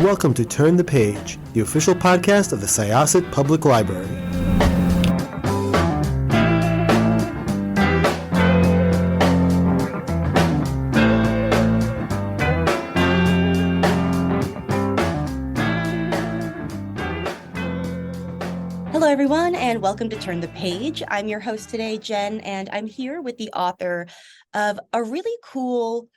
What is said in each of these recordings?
Welcome to Turn the Page, the official podcast of the Syosset Public Library. Hello, everyone, and welcome to Turn the Page. I'm your host today, Jen, and I'm here with the author of a really cool,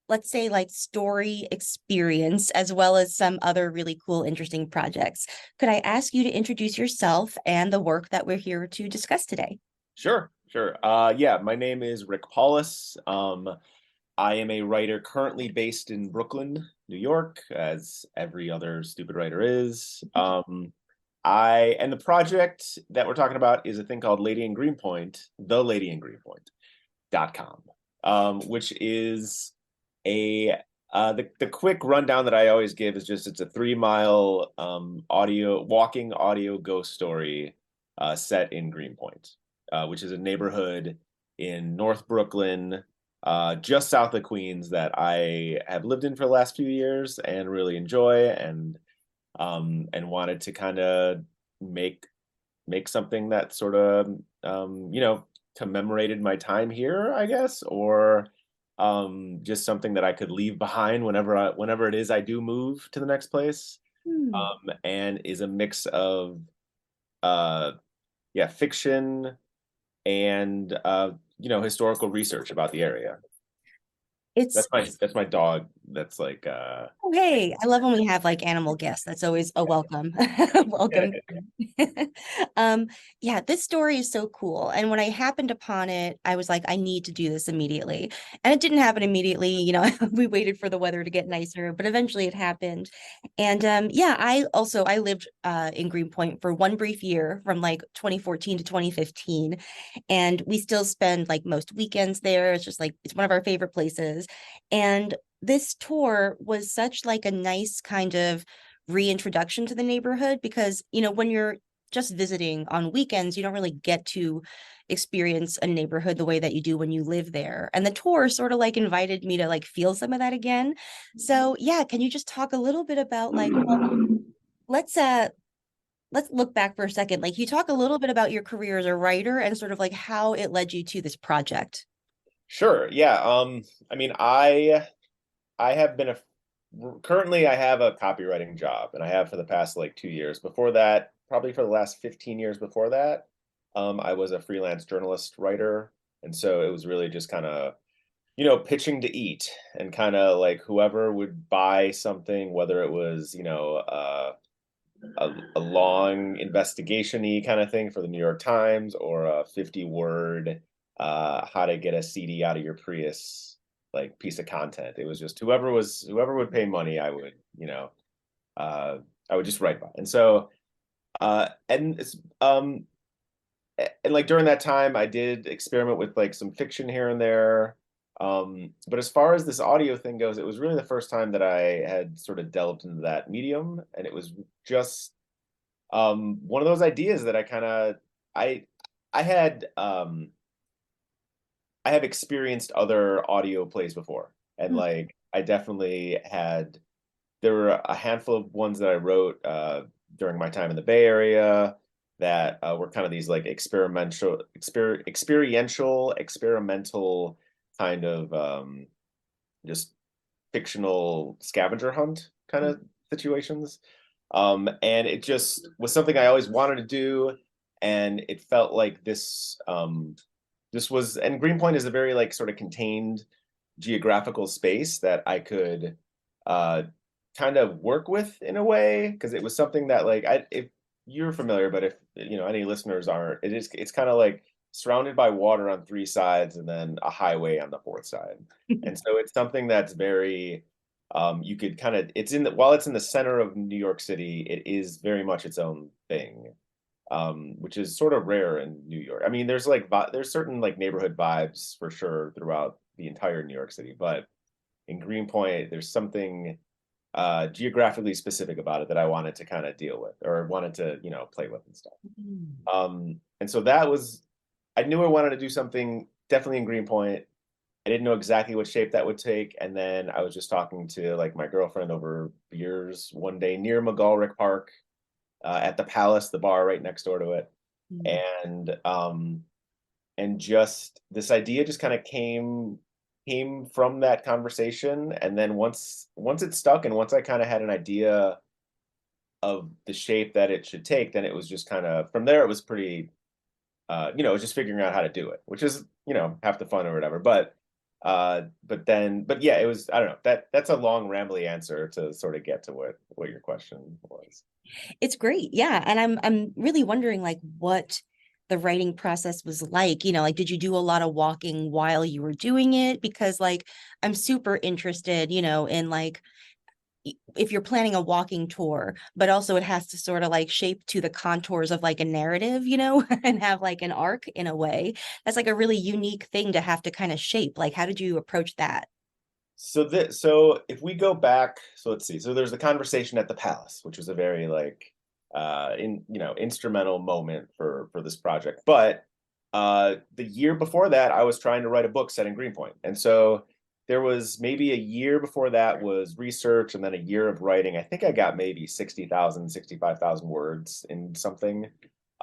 let's say, like story experience, as well as some other really cool, interesting projects. Could I ask you to introduce yourself and the work that we're here to discuss today? Sure. My name is Rick Paulas. I am a writer currently based in Brooklyn, New York, as every other stupid writer is. And the project that we're talking about is a thing called Lady in Greenpoint, theladyiingreenpoint.com, which is the quick rundown that I always give is just it's a 3-mile walking audio ghost story set in Greenpoint, which is a neighborhood in North Brooklyn, just south of Queens, that I have lived in for the last few years and really enjoy, and wanted to kind of make something that sort of commemorated my time here, I guess, or just something that I could leave behind whenever it is I do move to the next place, and is a mix of fiction and historical research about the area. That's my dog. That's like Oh, hey, I love when we have like animal guests. That's always a welcome. Welcome. This story is so cool. And when I happened upon it, I was like, I need to do this immediately. And it didn't happen immediately. We waited for the weather to get nicer, but eventually it happened. And I lived in Greenpoint for one brief year from like 2014 to 2015. And we still spend like most weekends there. It's just like it's one of our favorite places. And this tour was such like a nice kind of reintroduction to the neighborhood because, when you're just visiting on weekends, you don't really get to experience a neighborhood the way that you do when you live there. And the tour sort of like invited me to like feel some of that again. So yeah, can you just talk a little bit about like, let's look back for a second. Like you talk a little bit about your career as a writer and sort of like how it led you to this project. Sure. Yeah. I have been currently I have a copywriting job, and I have for the past like 2 years. Before that, probably for the last 15 years before that, I was a freelance journalist writer. And so it was really just kind of, pitching to eat, and kind of like whoever would buy something, whether it was, a long investigation-y kind of thing for the New York Times, or a 50-word how to get a CD out of your Prius like piece of content. It was just whoever would pay money, I would just write by. And so and like during that time I did experiment with like some fiction here and there, but as far as this audio thing goes, it was really the first time that I had sort of delved into that medium. And it was just one of those ideas that I had I have experienced other audio plays before, and like I definitely had. There were a handful of ones that I wrote during my time in the Bay Area that were kind of these like experiential kind of just fictional scavenger hunt kind of situations. And it just was something I always wanted to do, and it felt like this was, and Greenpoint is a very like sort of contained geographical space that I could kind of work with in a way, because it was something that like if you're familiar, but if any listeners aren't, it's kind of like surrounded by water on 3 sides and then a highway on the 4th side. And so it's something that's very you could kind of, while it's in the center of New York City, it is very much its own thing. Which is sort of rare in New York. I mean, there's certain like neighborhood vibes for sure throughout the entire New York City, but in Greenpoint, there's something geographically specific about it that I wanted to kind of deal with, or wanted to play with and stuff. And so I knew I wanted to do something definitely in Greenpoint, I didn't know exactly what shape that would take. And then I was just talking to like my girlfriend over beers one day near McGallrick Park, at the Palace, the bar right next door to it. Mm. And just this idea just kind of came from that conversation. And then once it stuck, and once I kind of had an idea of the shape that it should take, then it was just kind of from there, it was pretty, it was just figuring out how to do it, which is, half the fun or whatever. But yeah, it was, I don't know, that's a long rambly answer to sort of get to what your question was. It's great. Yeah. And I'm really wondering like what the writing process was like, like did you do a lot of walking while you were doing it? Because like I'm super interested, in like if you're planning a walking tour, but also it has to sort of like shape to the contours of like a narrative, and have like an arc in a way. That's like a really unique thing to have to kind of shape. Like, how did you approach that? So if we go back, so let's see. So there's the conversation at the Palace, which was a very like instrumental moment for this project. But the year before that, I was trying to write a book set in Greenpoint. And so there was maybe a year before that was research, and then a year of writing. I think I got maybe 60,000, 65,000 words in something.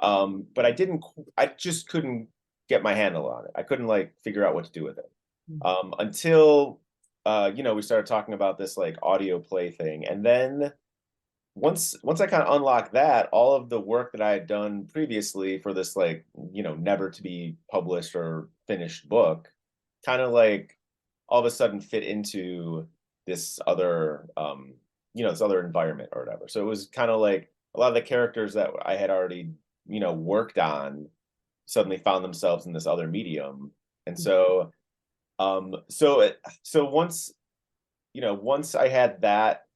But I just couldn't get my handle on it. I couldn't like figure out what to do with it. Until we started talking about this like audio play thing. And then once I kind of unlocked that, all of the work that I had done previously for this like, never to be published or finished book kind of like all of a sudden fit into this other this other environment or whatever. So it was kind of like a lot of the characters that I had already, worked on suddenly found themselves in this other medium. And so so once I had that,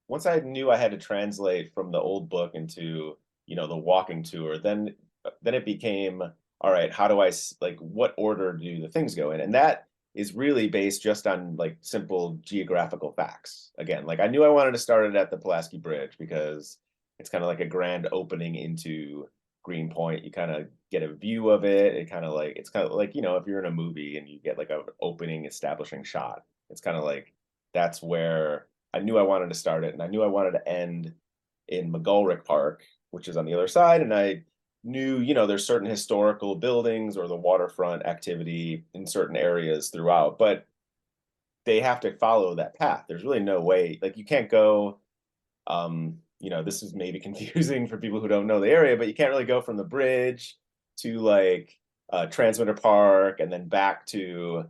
once I knew I had to translate from the old book into, the walking tour, then it became, all right, how do like, what order do the things go in? And that is really based just on like simple geographical facts. Again, like I knew I wanted to start it at the Pulaski Bridge because it's kind of like a grand opening into Greenpoint. You kind of get a view of it. It's kind of like, if you're in a movie and you get like an opening establishing shot, it's kind of like, that's where I knew I wanted to start it. And I knew I wanted to end in McGallrick Park, which is on the other side. And I knew, there's certain historical buildings or the waterfront activity in certain areas throughout, but they have to follow that path. There's really no way, like you can't go, this is maybe confusing for people who don't know the area, but you can't really go from the bridge to like Transmitter Park and then back to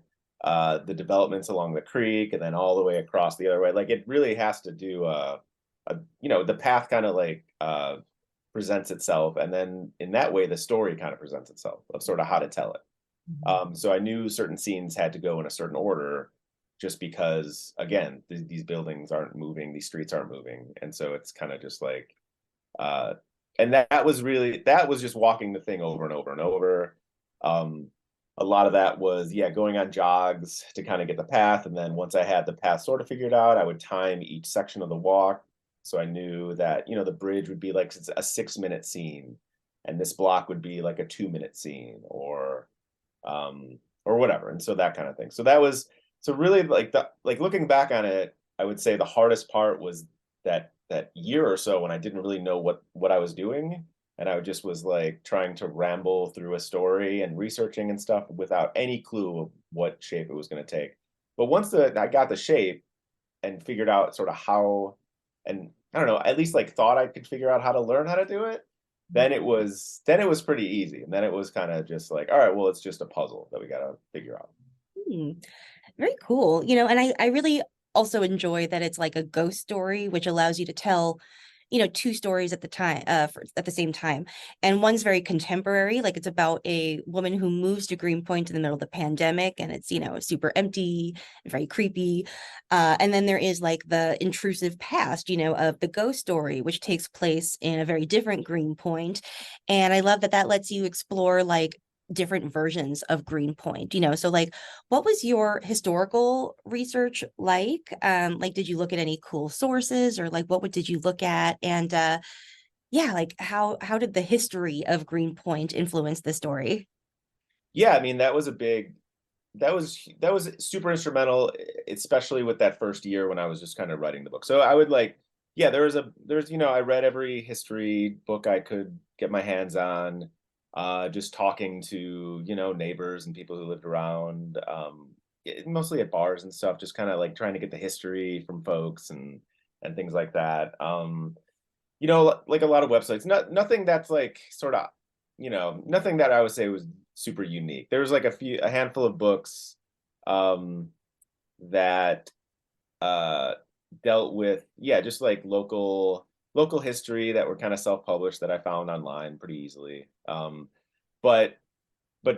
the developments along the creek and then all the way across the other way. Like it really has to do the path kind of like presents itself, and then in that way the story kind of presents itself of sort of how to tell it. So I knew certain scenes had to go in a certain order just because again these buildings aren't moving, these streets aren't moving, and so it's kind of just like and that was just walking the thing over and over and over. A lot of that was going on jogs to kind of get the path, and then once I had the path sort of figured out, I would time each section of the walk. So I knew that, the bridge would be like a 6-minute scene, and this block would be like a 2-minute scene or whatever. And so that kind of thing. So that was, so really like looking back on it, I would say the hardest part was that year or so when I didn't really know what I was doing. And I just was like trying to ramble through a story and researching and stuff without any clue of what shape it was going to take. But once I got the shape and figured out sort of how, and I don't know, at least like thought I could figure out how to learn how to do it, then it was pretty easy. And then it was kind of just like, all right, well, it's just a puzzle that we got to figure out. Very cool. And I really also enjoy that it's like a ghost story, which allows you to tell two stories at the same time. And one's very contemporary, like it's about a woman who moves to Greenpoint in the middle of the pandemic, and it's super empty and very creepy. And then there is like the intrusive past, of the ghost story, which takes place in a very different Greenpoint. And I love that lets you explore like different versions of Greenpoint, so like what was your historical research like? Like did you look at any cool sources, or like did you look at? And like how did the history of Greenpoint influence the story? Yeah, I mean that was a big was super instrumental, especially with that first year when I was just kind of writing the book. So I would like, yeah, there's I read every history book I could get my hands on, just talking to neighbors and people who lived around, mostly at bars and stuff, just kind of like trying to get the history from folks and things like that. Like a lot of websites, nothing that's like sort of, nothing that I would say was super unique. There was like a handful of books that uh dealt with, yeah, just like local history that were kind of self-published that I found online pretty easily. But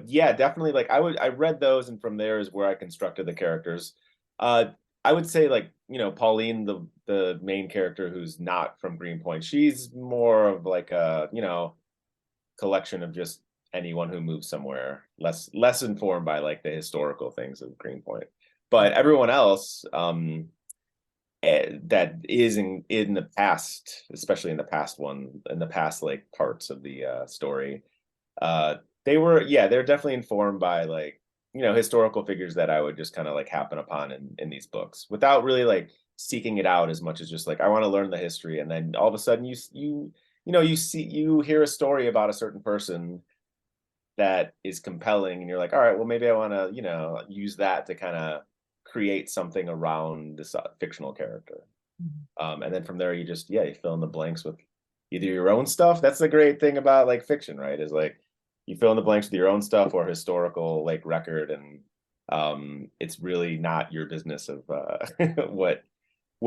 yeah, definitely like I read those, and from there is where I constructed the characters. Uh I would say like, Pauline, the main character who's not from Greenpoint, she's more of like a, collection of just anyone who moves somewhere, less informed by like the historical things of Greenpoint. But everyone else, that is in the past, especially in the past like parts of the story, uh they're definitely informed by like, historical figures that I would just kind of like happen upon in these books without really like seeking it out as much as just like I want to learn the history, and then all of a sudden you hear a story about a certain person that is compelling, and you're like, all right, well, maybe I want to use that to kind of create something around this fictional character. And then from there you just, yeah, you fill in the blanks with either your own stuff. That's the great thing about like fiction, right? Is like you fill in the blanks with your own stuff or historical like record, and it's really not your business of what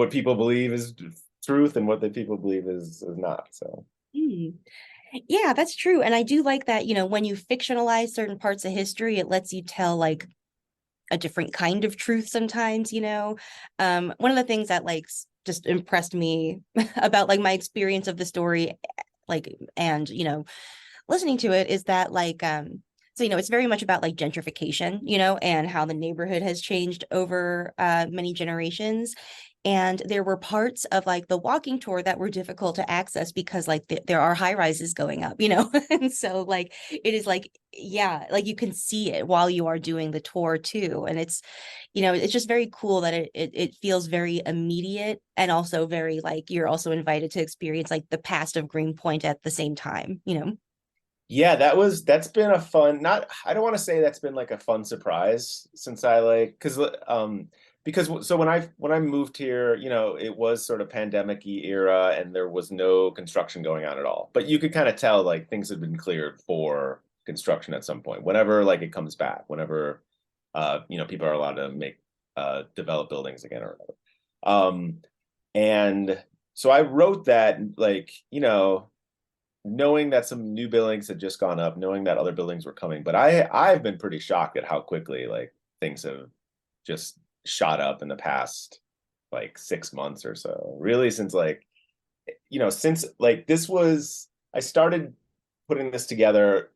people believe is truth and what the people believe is not. So Mm. Yeah, that's true. And I do like that, when you fictionalize certain parts of history, it lets you tell like a different kind of truth sometimes. One of the things that like just impressed me about like my experience of the story, like, and listening to it, is that like so it's very much about like gentrification, and how the neighborhood has changed over many generations. And there were parts of like the walking tour that were difficult to access because like there are high rises going up, and so like it is like, yeah, like you can see it while you are doing the tour too. And it's just very cool that it feels very immediate, and also very like you're also invited to experience like the past of Greenpoint at the same time. yeah, that's been a fun, not, I don't want to say that's been like a fun surprise, since I like, because so when I moved here, it was sort of pandemic-y era and there was no construction going on at all. But you could kind of tell like things had been cleared for construction at some point. Whenever like it comes back, whenever people are allowed to develop buildings again or whatever. And so I wrote that like, knowing that some new buildings had just gone up, knowing that other buildings were coming. But I've been pretty shocked at how quickly like things have just shot up in the past like 6 months or so. Really, since like, since like I started putting this together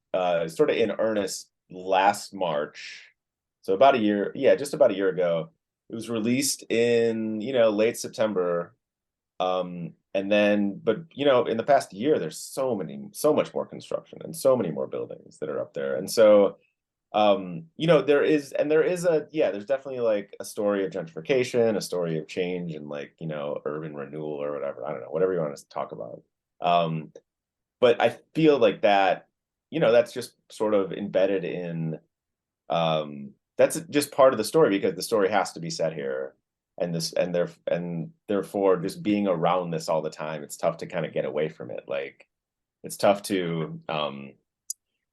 sort of in earnest last March. So about a year, yeah, just about a year ago. It was released in, late September. And then, but in the past year, there's so much more construction and so many more buildings that are up there. And so, there's definitely like a story of gentrification, a story of change, and like, urban renewal or whatever. I don't know, whatever you want to talk about. But I feel like that, that's just sort of embedded in, that's just part of the story, because the story has to be set here. And therefore just being around this all the time, it's tough to kind of get away from it. Like it's tough to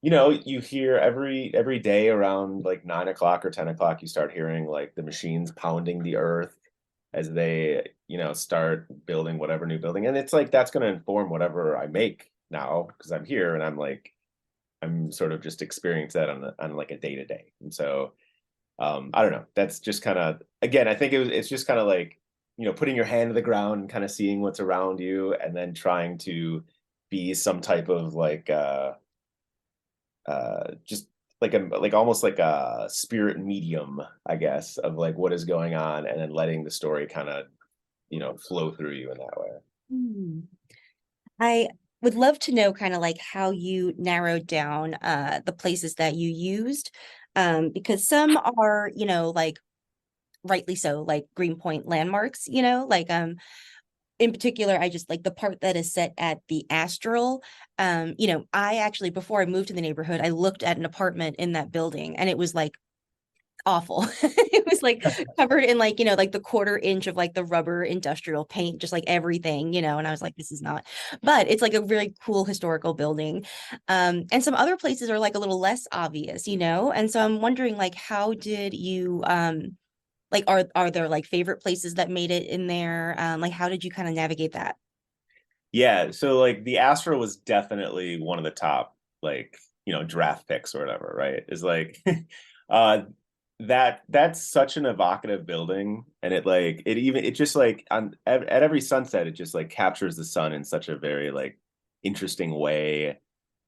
you hear every day around like 9 o'clock or 10 o'clock, you start hearing like the machines pounding the earth as they start building whatever new building. And it's like that's going to inform whatever I make now, because I'm here and I'm sort of just experiencing that on like a day-to-day. And so I don't know. That's just kind of, again, I think it's just kind of like, putting your hand to the ground and kind of seeing what's around you, and then trying to be some type of like, just like almost like a spirit medium, I guess, of like what is going on, and then letting the story kind of, flow through you in that way. Hmm. I would love to know kind of like how you narrowed down the places that you used. Because some are, like rightly so, like Greenpoint landmarks, like in particular, I just like the part that is set at the Astral. I actually, before I moved to the neighborhood, I looked at an apartment in that building and it was like awful. It was like covered in like, like the 1/4 inch of like the rubber industrial paint, just like everything, and I was like, this is not, but it's like a really cool historical building. And some other places are like a little less obvious, and so I'm wondering like, how did you, like, are there like favorite places that made it in there? Like, how did you kind of navigate that? Yeah, so like the Astro was definitely one of the top, like, draft picks or whatever, right? Is like uh that's such an evocative building, and it just like at every sunset it just like captures the sun in such a very like interesting way,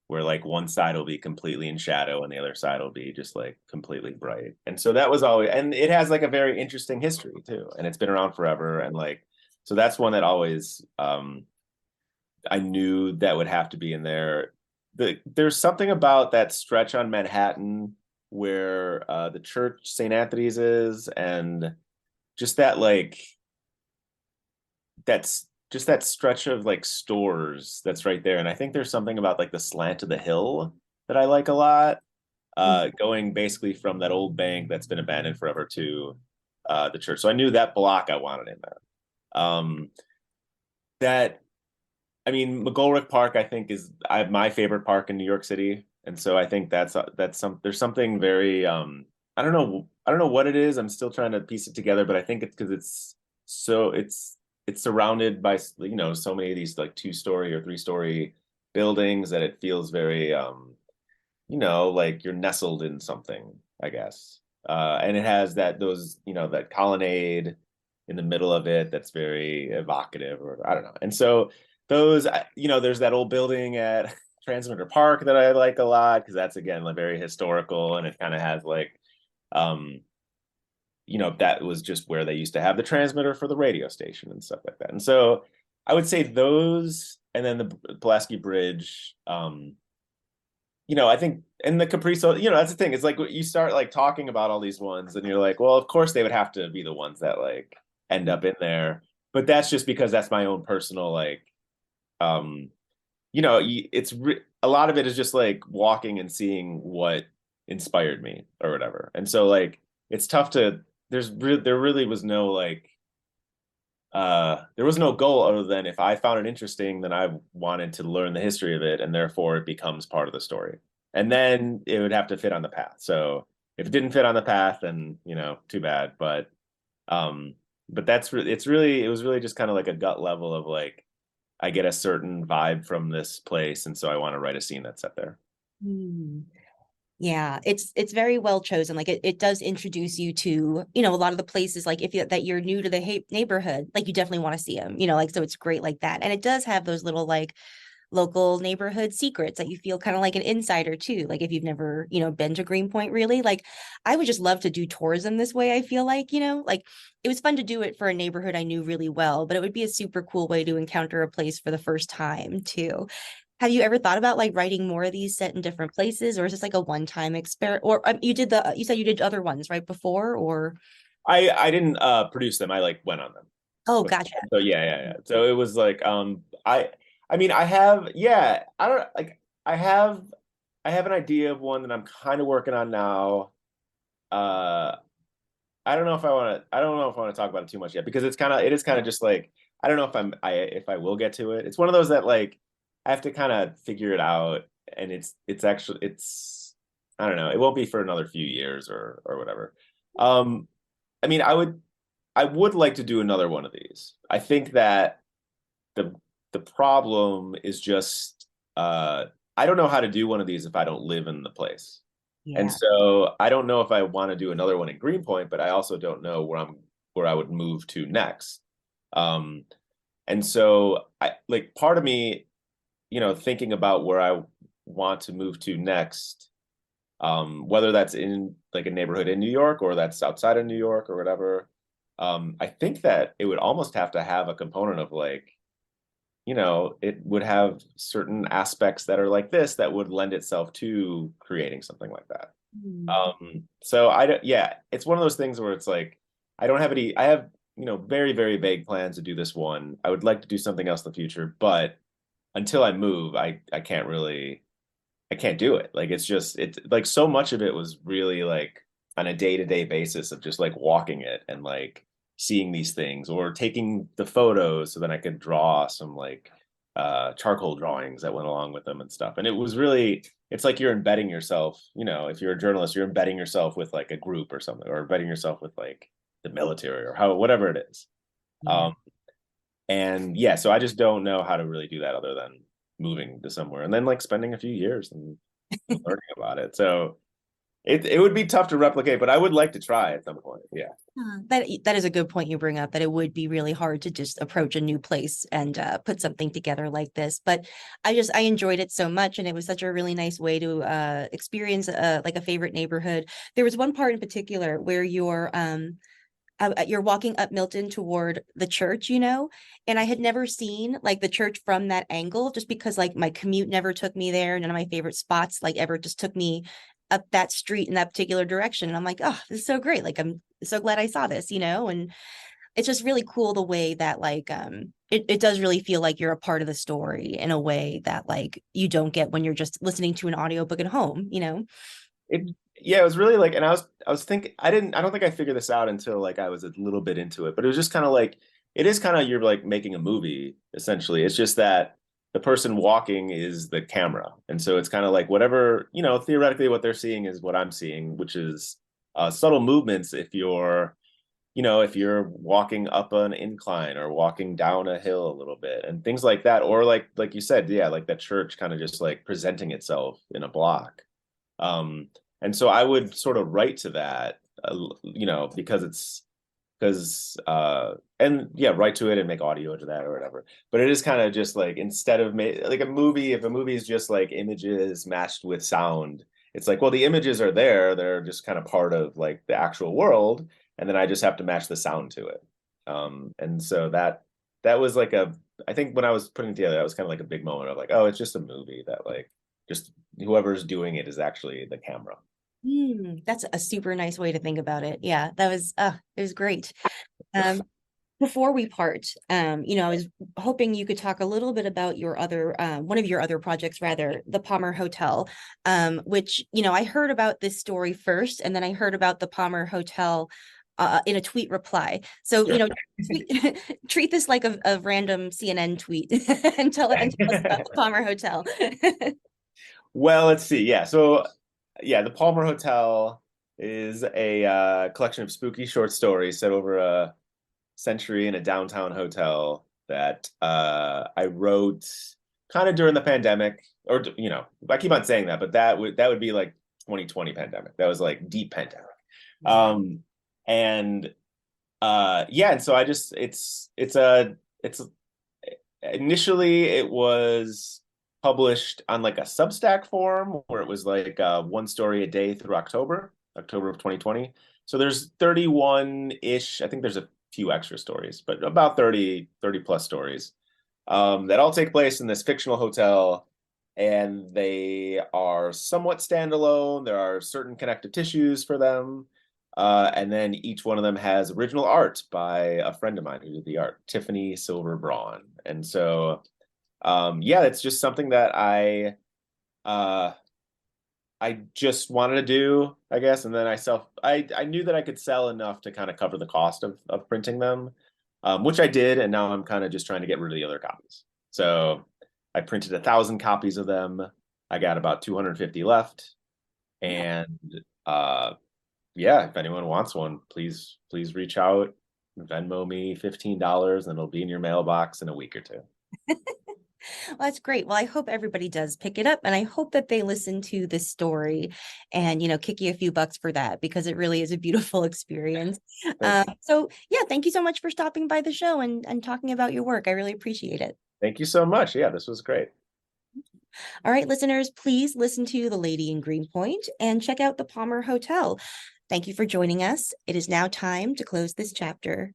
where like one side will be completely in shadow and the other side will be just like completely bright. And so that was always, and it has like a very interesting history too, and it's been around forever, and like, so that's one that always I knew that would have to be in there. There's something about that stretch on Manhattan where the church St. Anthony's is, and just that like that's just that stretch of like stores that's right there. And I think there's something about like the slant of the hill that I like a lot. Going basically from that old bank that's been abandoned forever to the church. So I knew that block I wanted in there. That I mean, McGolrick Park, I think, is my favorite park in New York City, and so I think that's there's something very I don't know what it is. I'm still trying to piece it together, but I think it's because it's surrounded by so many of these like 2-story or 3-story buildings that it feels very like you're nestled in something, I guess. And it has that colonnade in the middle of it that's very evocative, or I don't know. And so there's that old building at Transmitter Park that I like a lot, because that's again like very historical, and it kind of has like that was just where they used to have the transmitter for the radio station and stuff like that. And so I would say those, and then the Pulaski Bridge. I think, and the Capri Sun, that's the thing. It's like you start like talking about all these ones, and you're like, well, of course they would have to be the ones that like end up in there. But that's just because that's my own personal like, a lot of it is just like walking and seeing what inspired me or whatever. And so like it's tough to there really was no like there was no goal other than if I found it interesting, then I wanted to learn the history of it, and therefore it becomes part of the story. And then it would have to fit on the path. So if it didn't fit on the path, then too bad. But it was really just kind of like a gut level of like, I get a certain vibe from this place, and so I want to write a scene that's set there. Hmm. Yeah, it's very well chosen. Like it does introduce you to, a lot of the places, like if that you're new to the neighborhood, like you definitely want to see them, like, so it's great like that. And it does have those little like local neighborhood secrets that you feel kind of like an insider too. Like if you've never, been to Greenpoint really, like I would just love to do tourism this way. I feel like, like it was fun to do it for a neighborhood I knew really well, but it would be a super cool way to encounter a place for the first time too. Have you ever thought about like writing more of these set in different places, or is this like a one-time experiment? Or you said you did other ones right before, or I didn't produce them. I like went on them. oh, gotcha. So yeah. So it was like I mean I have I don't like I have an idea of one that I'm kind of working on now. I don't know if I want to talk about it too much yet, because it is kind of just like, I don't know if I will get to it. It's one of those that like I have to kind of figure it out, and it's actually I don't know, it won't be for another few years or whatever. I mean, I would like to do another one of these. I think that the the problem is just I don't know how to do one of these if I don't live in the place. And Yeah. so I don't know if I want to do another one in Greenpoint, but I also don't know where I would move to next. Um, and so I like part of me, thinking about where I want to move to next, whether that's in like a neighborhood in New York or that's outside of New York or whatever. I think that it would almost have to have a component of like, it would have certain aspects that are like this that would lend itself to creating something like that. So I don't, yeah, it's one of those things where it's like, I don't have any, I have, very, very vague plans to do this one. I would like to do something else in the future, but until I move, I can't really, I can't do it. Like, it's like so much of it was really like on a day-to-day basis of just like walking it and like seeing these things or taking the photos so then I could draw some like charcoal drawings that went along with them and stuff. And it was really, it's like you're embedding yourself, if you're a journalist, you're embedding yourself with like a group or something, or embedding yourself with like the military or whatever it is. Yeah. And yeah, so I just don't know how to really do that other than moving to somewhere and then like spending a few years and learning about it. So it would be tough to replicate, but I would like to try at some point. Yeah. That is a good point you bring up, that it would be really hard to just approach a new place and put something together like this. But I enjoyed it so much, and it was such a really nice way to experience like a favorite neighborhood. There was one part in particular where you're walking up Milton toward the church, and I had never seen like the church from that angle, just because like my commute never took me there. None of my favorite spots like ever just took me up that street in that particular direction. And I'm like, oh, this is so great. Like, I'm so glad I saw this, and it's just really cool the way that like, it does really feel like you're a part of the story in a way that like you don't get when you're just listening to an audiobook at home, Yeah, it was really like, and I was thinking, I don't think I figured this out until like I was a little bit into it, but it was just kind of like, it is kind of, you're like making a movie essentially. It's just that the person walking is the camera. And so it's kind of like whatever, theoretically what they're seeing is what I'm seeing, which is subtle movements if you're walking up an incline or walking down a hill a little bit and things like that. Or like you said, yeah, like that church kind of just like presenting itself in a block. And so I would sort of write to that, and yeah, write to it and make audio to that or whatever. But it is kind of just like, instead of like a movie, if a movie is just like images matched with sound, it's like, well, the images are there, they're just kind of part of like the actual world, and then I just have to match the sound to it. And so that was like I think when I was putting it together, that was kind of like a big moment of like, oh, it's just a movie that like just whoever's doing it is actually the camera. That's a super nice way to think about it. Yeah, that was it was great. Before we part, I was hoping you could talk a little bit about your other one of your other projects, rather, the Palmer Hotel, which I heard about this story first, and then I heard about the Palmer Hotel in a tweet reply. So treat this like a random CNN tweet and tell us about the Palmer Hotel. Well, let's see. Yeah, so yeah, the Palmer Hotel is a collection of spooky short stories set over a century in a downtown hotel that I wrote kind of during the pandemic, or I keep on saying that, but that would be like 2020 pandemic. That was like deep pandemic. And so I just it's initially it was published on like a Substack form where it was like one story a day through October of 2020. So there's 31-ish, I think there's a few extra stories, but about 30 plus stories that all take place in this fictional hotel, and they are somewhat standalone. There are certain connective tissues for them. And then each one of them has original art by a friend of mine who did the art, Tiffany Silver Braun. And so, it's just something that I just wanted to do, I guess. And then I knew that I could sell enough to kind of cover the cost of printing them, which I did. And now I'm kind of just trying to get rid of the other copies. So I printed 1,000 copies of them. I got about 250 left. And if anyone wants one, please reach out, Venmo me $15, and it'll be in your mailbox in a week or two. Well, that's great. Well, I hope everybody does pick it up, and I hope that they listen to this story and, kick you a few bucks for that, because it really is a beautiful experience. So yeah, thank you so much for stopping by the show and talking about your work. I really appreciate it. Thank you so much. Yeah, this was great. All right, listeners, please listen to The Lady in Greenpoint and check out the Palmer Hotel. Thank you for joining us. It is now time to close this chapter.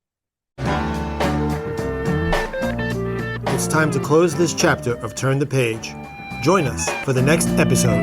It's time to close this chapter of Turn the Page. Join us for the next episode.